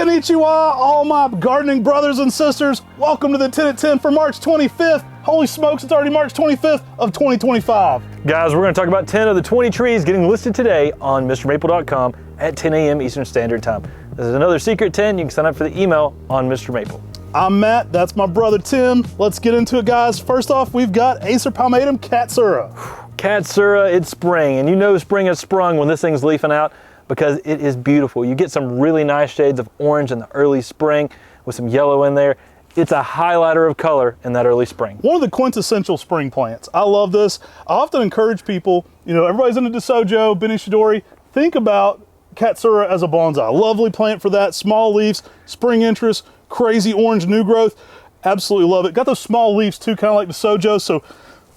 Konnichiwa, all my gardening brothers and sisters. Welcome to the 10 at 10 for March 25th. Holy smokes, it's already March 25th of 2025. Guys, we're going to talk about 10 of the 20 trees getting listed today on MrMaple.com at 10 a.m. Eastern Standard Time. This is another secret 10. You can sign up for the email on Mr. Maple. I'm Matt, that's my brother Tim. Let's get into it, guys. First off, we've got Acer palmatum Katsura. Katsura, it's spring, and you know spring has sprung when this thing's leafing out because it is beautiful. You get some really nice shades of orange in the early spring with some yellow in there. It's a highlighter of color in that early spring. One of the quintessential spring plants. I love this. I often encourage people, you know, everybody's into DeSojo, Benny Shidori. Think about Katsura as a bonsai. Lovely plant for that. Small leaves, spring interest, crazy orange new growth. Absolutely love it. Got those small leaves too, kind of like DeSojo, so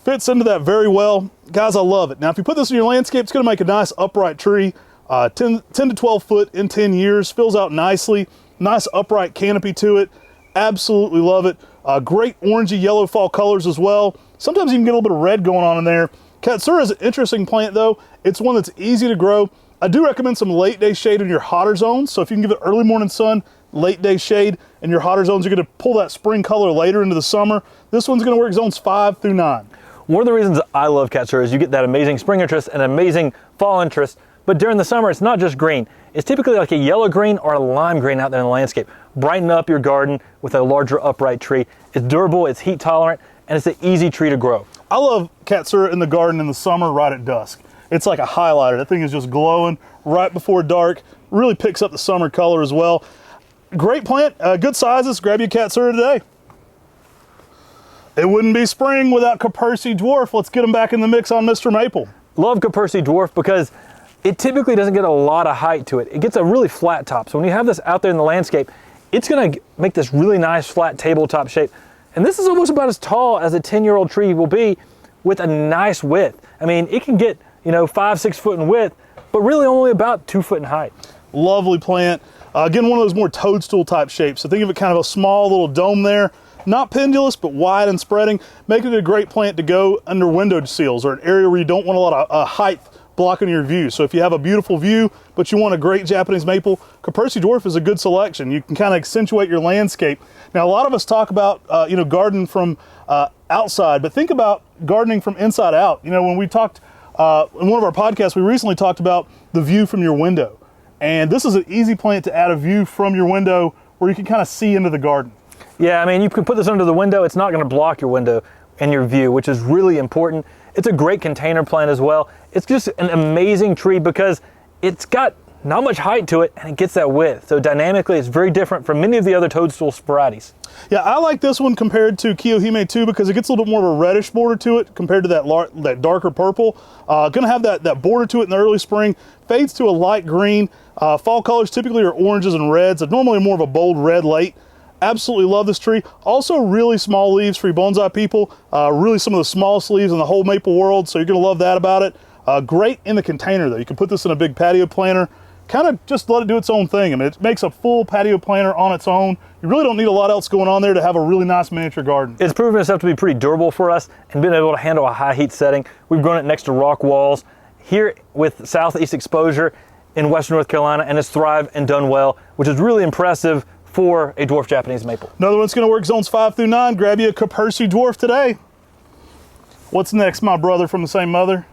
fits into that very well. Guys, I love it. Now, if you put this in your landscape, it's gonna make a nice upright tree. 10 to 12 foot in 10 years, fills out nicely. Nice upright canopy to it. Absolutely love it. Great orangey yellow fall colors as well. Sometimes you can get a little bit of red going on in there. Katsura is an interesting plant though. It's one that's easy to grow. I do recommend some late day shade in your hotter zones. So if you can give it early morning sun, late day shade in your hotter zones, you're gonna pull that spring color later into the summer. This one's gonna work zones 5 through 9. One of the reasons I love Katsura is you get that amazing spring interest and amazing fall interest. But during the summer, it's not just green. It's typically like a yellow green or a lime green out there in the landscape. Brighten up your garden with a larger upright tree. It's durable, it's heat tolerant, and it's an easy tree to grow. I love Katsura in the garden in the summer right at dusk. It's like a highlighter. That thing is just glowing right before dark. Really picks up the summer color as well. Great plant, good sizes. Grab your Katsura today. It wouldn't be spring without Capers Dwarf. Let's get them back in the mix on Mr. Maple. Love Capers Dwarf because it typically doesn't get a lot of height to it. It gets a really flat top. So when you have this out there in the landscape, it's gonna make this really nice flat tabletop shape. And this is almost about as tall as a 10-year-old tree will be with a nice width. I mean, it can get, you know, 5-6 foot in width, but really only about 2 foot in height. Lovely plant. Again, one of those more toadstool type shapes. So think of it kind of a small little dome there. Not pendulous, but wide and spreading. Making it a great plant to go under window sills or an area where you don't want a lot of height blocking your view. So if you have a beautiful view, but you want a great Japanese maple, Capers Dwarf is a good selection. You can kind of accentuate your landscape. Now, a lot of us talk about, you know, garden from outside, but think about gardening from inside out. You know, when we talked, in one of our podcasts, we recently talked about the view from your window. And this is an easy plant to add a view from your window where you can kind of see into the garden. Yeah, I mean, you can put this under the window. It's not going to block your window and your view, which is really important. It's a great container plant as well. It's just an amazing tree because it's got not much height to it and it gets that width. So dynamically, it's very different from many of the other toadstool varieties. Yeah, I like this one compared to Kiyohime too because it gets a little bit more of a reddish border to it compared to that darker purple. Gonna have that border to it in the early spring, fades to a light green. Fall colors typically are oranges and reds, normally more of a bold red late. Absolutely love this tree. Also really small leaves for you bonsai people. Really some of the smallest leaves in the whole maple world, so you're gonna love that about it. Great in the container though. You can put this in a big patio planter, kind of just let it do its own thing. I mean, it makes a full patio planter on its own. You really don't need a lot else going on there to have a really nice miniature garden. It's proven itself to be pretty durable for us and been able to handle a high heat setting. We've grown it next to rock walls here with southeast exposure in Western North Carolina, and it's thrived and done well, which is really impressive for a dwarf Japanese maple. Another one's gonna work zones 5 through 9. Grab you a Capers Dwarf today. What's next, my brother from the same mother?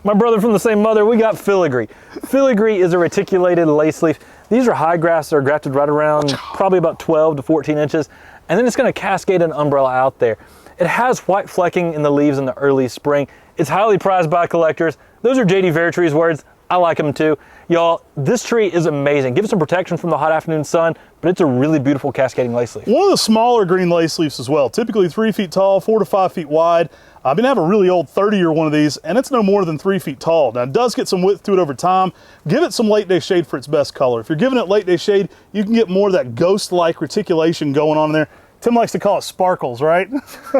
My brother from the same mother, we got Filigree. Filigree is a reticulated lace leaf. These are high grafts that are grafted right around probably about 12 to 14 inches, and then it's gonna cascade an umbrella out there. It has white flecking in the leaves in the early spring. It's highly prized by collectors. Those are J.D. Veritree's words. I like them too. Y'all, this tree is amazing. Give it some protection from the hot afternoon sun, but it's a really beautiful cascading lace leaf. One of the smaller green lace leaves as well, typically 3 feet tall, 4 to 5 feet wide. I've been having a really old 30-year one of these, and it's no more than 3 feet tall. Now, it does get some width to it over time. Give it some late day shade for its best color. If you're giving it late day shade, you can get more of that ghost-like reticulation going on in there. Tim likes to call it sparkles, right?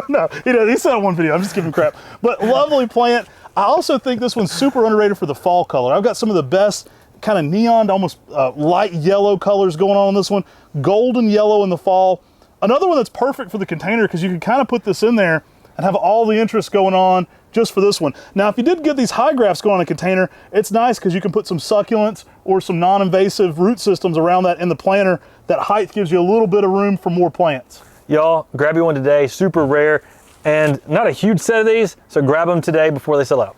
No, he said in one video, I'm just giving crap. But lovely plant. I also think this one's super underrated for the fall color. I've got some of the best kind of neon, almost light yellow colors going on this one. Golden yellow in the fall. Another one that's perfect for the container because you can kind of put this in there and have all the interest going on just for this one. Now, if you did get these high grafts going in a container, it's nice because you can put some succulents or some non-invasive root systems around that in the planter. That height gives you a little bit of room for more plants. Y'all, grab you one today, super rare, and not a huge set of these, so grab them today before they sell out.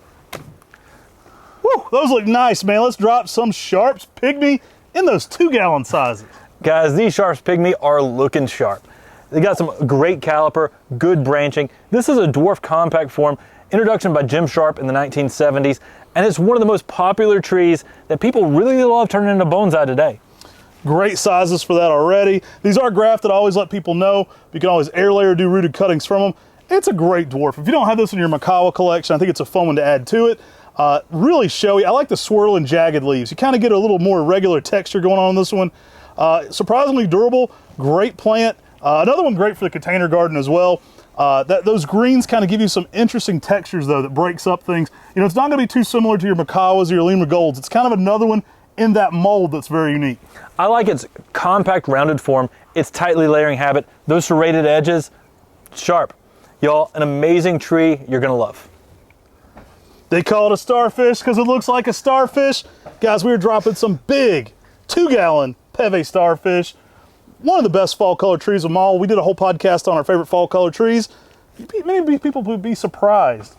Whew, those look nice, man. Let's drop some Sharps Pygmy in those 2-gallon sizes. Guys, these Sharps Pygmy are looking sharp. They got some great caliper, good branching. This is a dwarf compact form, introduction by Jim Sharp in the 1970s, and it's one of the most popular trees that people really love turning into bonsai today. Great sizes for that already. These are grafted. I always let people know. You can always air layer, do rooted cuttings from them. It's a great dwarf. If you don't have this in your Makawa collection, I think it's a fun one to add to it. Really showy. I like the swirl and jagged leaves. You kind of get a little more regular texture going on this one. Surprisingly durable, great plant. Another one great for the container garden as well. Those greens kind of give you some interesting textures though that breaks up things. You know, it's not going to be too similar to your Makawas or your Lima Golds. It's kind of another one in that mold that's very unique. I like its compact rounded form, its tightly layering habit, those serrated edges, sharp. Y'all, an amazing tree you're gonna love. They call it a starfish because it looks like a starfish. Guys, we were dropping some big 2-gallon Peve Starfish. One of the best fall color trees of them all. We did a whole podcast on our favorite fall color trees. Many people would be surprised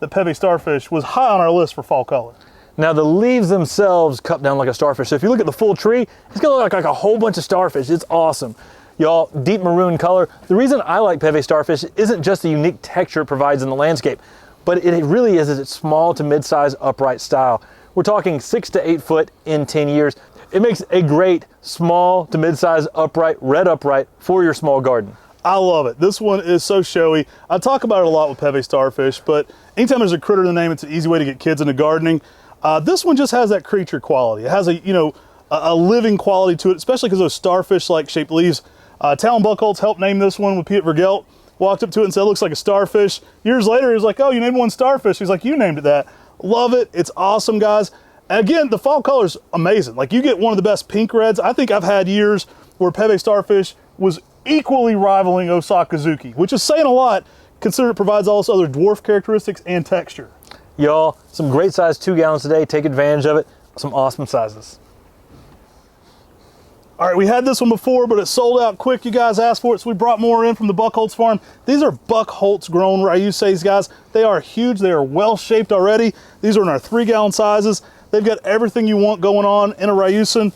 that Peve Starfish was high on our list for fall color. Now the leaves themselves cut down like a starfish. So if you look at the full tree, it's gonna look like a whole bunch of starfish. It's awesome. Y'all, deep maroon color. The reason I like Peve Starfish isn't just the unique texture it provides in the landscape, but it really is its small to mid-size upright style. We're talking 6 to 8 foot in 10 years. It makes a great small to mid-size upright, red upright for your small garden. I love it. This one is so showy. I talk about it a lot with Peve Starfish, but anytime there's a critter in the name, it's an easy way to get kids into gardening. This one just has that creature quality. It has a living quality to it, especially because those starfish-like shaped leaves. Talon Buchholz helped name this one with Piet Vergelt. Walked up to it and said, it looks like a starfish. Years later, he was like, oh, you named one starfish. He's like, you named it that. Love it. It's awesome, guys. And again, the fall color's amazing. Like, you get one of the best pink reds. I think I've had years where Peve Starfish was equally rivaling Osakazuki, which is saying a lot, considering it provides all this other dwarf characteristics and texture. Y'all, some great size 2 gallons today. Take advantage of it. Some awesome sizes. All right, we had this one before, but it sold out quick. You guys asked for it, so we brought more in from the Buchholz farm. These are Buchholz grown Ryuseis, guys. They are huge. They are well shaped already. These are in our 3-gallon sizes. They've got everything you want going on in a Ryusen.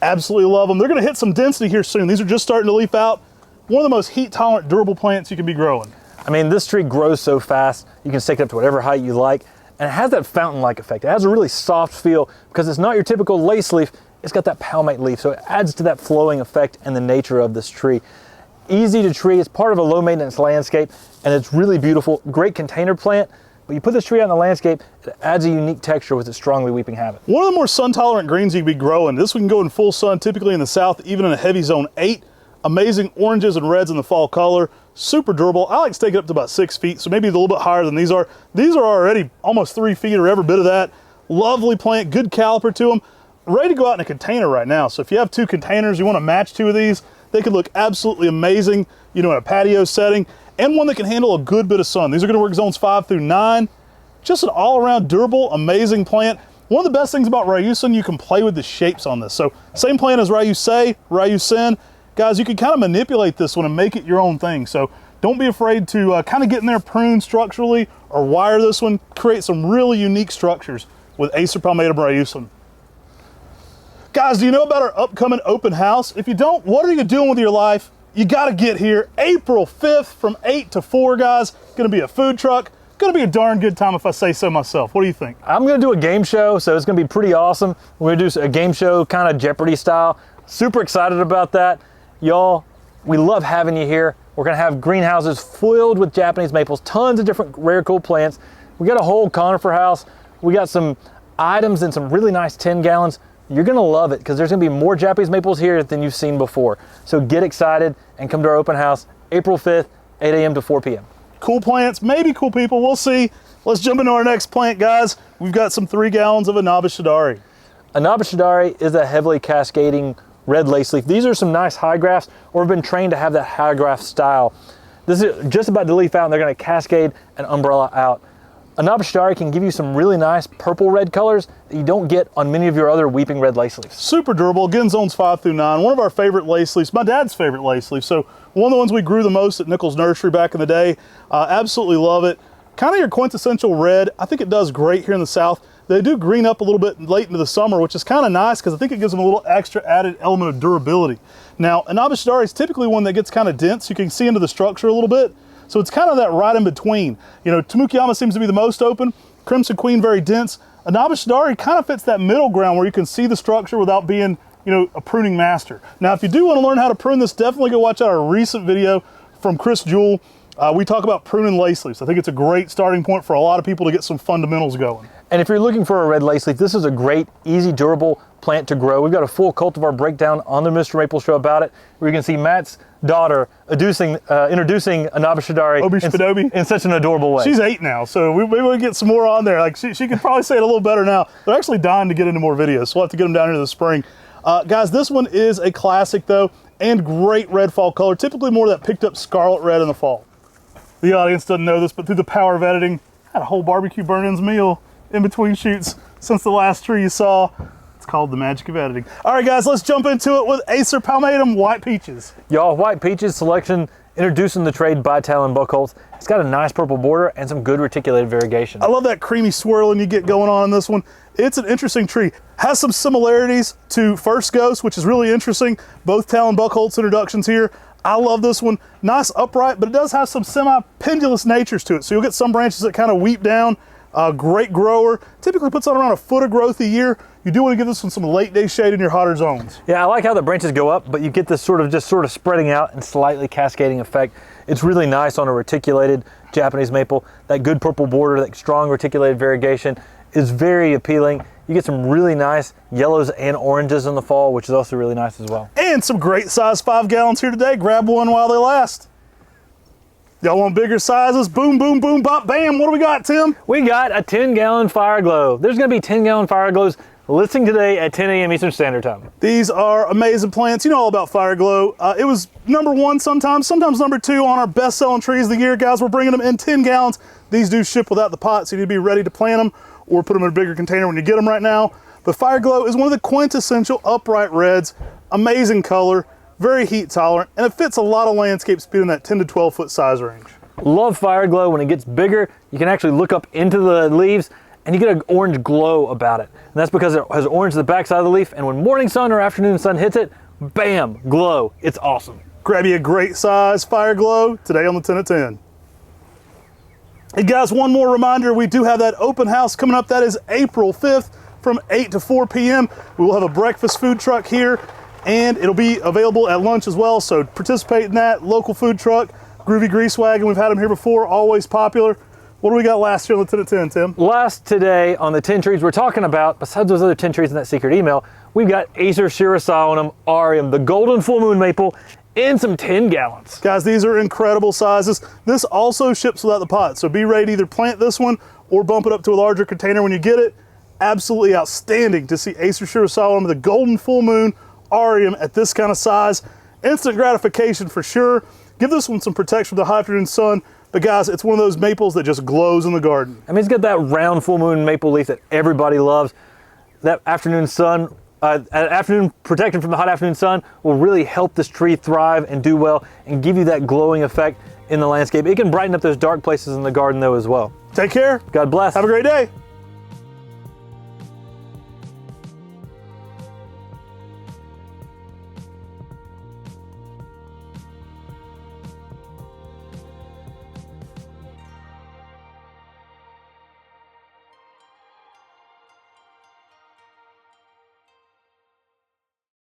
Absolutely love them. They're going to hit some density here soon. These are just starting to leaf out. One of the most heat tolerant, durable plants you can be growing. I mean, this tree grows so fast. You can stake it up to whatever height you like. And it has that fountain-like effect. It has a really soft feel because it's not your typical lace leaf. It's got that palmate leaf, so it adds to that flowing effect and the nature of this tree. Easy to tree. It's part of a low-maintenance landscape, and it's really beautiful. Great container plant, but you put this tree out in the landscape, it adds a unique texture with its strongly weeping habit. One of the more sun-tolerant greens you can be growing. This one can go in full sun, typically in the south, even in a heavy zone 8. Amazing oranges and reds in the fall color. Super durable. I like to take it up to about 6 feet, so maybe a little bit higher than these are. These are already almost 3 feet or every bit of that. Lovely plant, good caliper to them. Ready to go out in a container right now. So if you have 2 containers, you want to match 2 of these, they could look absolutely amazing, you know, in a patio setting, and one that can handle a good bit of sun. These are going to work zones 5 through 9. Just an all-around durable, amazing plant. One of the best things about Ryusen, you can play with the shapes on this. So same plant as Ryusei, Ryusen. Guys, you can kind of manipulate this one and make it your own thing. So don't be afraid to kind of get in there, prune structurally, or wire this one, create some really unique structures with Acer palmatum Ryusen. Guys, do you know about our upcoming open house? If you don't, what are you doing with your life? You got to get here April 5th from 8 to 4, guys. Going to be a food truck. Going to be a darn good time if I say so myself. What do you think? I'm going to do a game show, so it's going to be pretty awesome. We're going to do a game show, kind of Jeopardy style. Super excited about that. Y'all, we love having you here. We're going to have greenhouses filled with Japanese maples, tons of different rare cool plants. We got a whole conifer house. We got some items in some really nice 10 gallons. You're gonna love it because there's gonna be more Japanese maples here than you've seen before. So get excited and come to our open house April 5th, 8 a.m. to 4 p.m. Cool plants, maybe cool people, we'll see. Let's jump into our next plant, guys. We've got some 3 gallons of Inaba shidare. Inaba shidare is a heavily cascading red lace leaf. These are some nice high grafts, or have been trained to have that high graft style. This is just about to leaf out and they're gonna cascade an umbrella out. Inaba shidare can give you some really nice purple-red colors that you don't get on many of your other weeping red lace leaves. Super durable. Again, zones 5 through 9. One of our favorite lace leaves, my dad's favorite lace leaf. So one of the ones we grew the most at Nichols Nursery back in the day. Absolutely love it. Kind of your quintessential red. I think it does great here in the South. They do green up a little bit late into the summer, which is kind of nice because I think it gives them a little extra added element of durability. Now, Inaba shidare is typically one that gets kind of dense. You can see into the structure a little bit. So it's kind of that right in between. You know, Tamukiyama seems to be the most open, Crimson Queen very dense. Inaba shidare kind of fits that middle ground where you can see the structure without being, you know, a pruning master. Now, if you do want to learn how to prune this, definitely go watch out our recent video from Chris Jewell. We talk about pruning lace leaves. I think it's a great starting point for a lot of people to get some fundamentals going. And if you're looking for a red lace leaf, this is a great, easy, durable plant to grow. We've got a full cultivar breakdown on the MrMaple Show about it, where you can see Matt's daughter introducing Inaba shidare in such an adorable way. She's 8 now, so we want to get some more on there. Like she could probably say it a little better now. They're actually dying to get into more videos, so we'll have to get them down here this spring. Guys, this one is a classic though, and great red fall color. Typically more of that picked up scarlet red in the fall. The audience doesn't know this, but through the power of editing, I had a whole barbecue burn-ins meal in between shoots since the last tree you saw. It's called the magic of editing. All right, guys, let's jump into it with Acer palmatum white peaches. Y'all, white peaches selection, introducing the trade by Talon Buckholz. It's got a nice purple border and some good reticulated variegation. I love that creamy swirling you get going on in this one. It's an interesting tree. Has some similarities to First Ghost, which is really interesting. Both Talon Buckholz introductions here. I love this one. Nice upright, but it does have some semi-pendulous natures to it. So you'll get some branches that kind of weep down. Great grower. Typically puts on around a foot of growth a year. You do want to give this one some late day shade in your hotter zones. Yeah, I like how the branches go up, but you get this sort of spreading out and slightly cascading effect. It's really nice on a reticulated Japanese maple. That good purple border, that strong reticulated variegation is very appealing. You get some really nice yellows and oranges in the fall, which is also really nice as well. And some great size 5 gallons here today. Grab one while they last. Y'all want bigger sizes? Boom, boom, boom, bop, bam. What do we got, Tim? We got a 10-gallon Fireglow. There's gonna be 10-gallon Fireglows listing today at 10 a.m. Eastern Standard Time. These are amazing plants. You know all about Fireglow. It was #1 sometimes #2 on our best-selling trees of the year. Guys, we're bringing them in 10 gallons. These do ship without the pot, so you need to be ready to plant them or put them in a bigger container when you get them right now. But Fireglow is one of the quintessential upright reds. Amazing color, very heat tolerant, and it fits a lot of landscapes being in that 10 to 12 foot size range. Love Fireglow. When it gets bigger, you can actually look up into the leaves and you get an orange glow about it. And that's because it has orange to the back side of the leaf, and when morning sun or afternoon sun hits it, bam, glow. It's awesome. Grab you a great size Fireglow today on the 10 at 10. Hey guys, one more reminder, we do have that open house coming up. That is April 5th from 8 to 4 p.m. We will have a breakfast food truck here, and it'll be available at lunch as well, so participate in that. Local food truck, Groovy Grease Wagon, we've had them here before, always popular. What do we got last year on the 10 at 10, Tim? Last today on the 10 trees we're talking about, besides those other 10 trees in that secret email, we've got Acer shirasawanum, Aureum, the golden full moon maple, in some 10 gallons. Guys, these are incredible sizes. This also ships without the pot, so be ready to either plant this one or bump it up to a larger container when you get it. Absolutely outstanding to see Acer shirasawanum, the golden full moon, Aureum at this kind of size. Instant gratification for sure. Give this one some protection from the high afternoon sun. But guys, it's one of those maples that just glows in the garden. I mean, it's got that round full moon maple leaf that everybody loves. That afternoon sun, afternoon protection from the hot afternoon sun will really help this tree thrive and do well and give you that glowing effect in the landscape. It can brighten up those dark places in the garden though as well. Take care. God bless. Have a great day.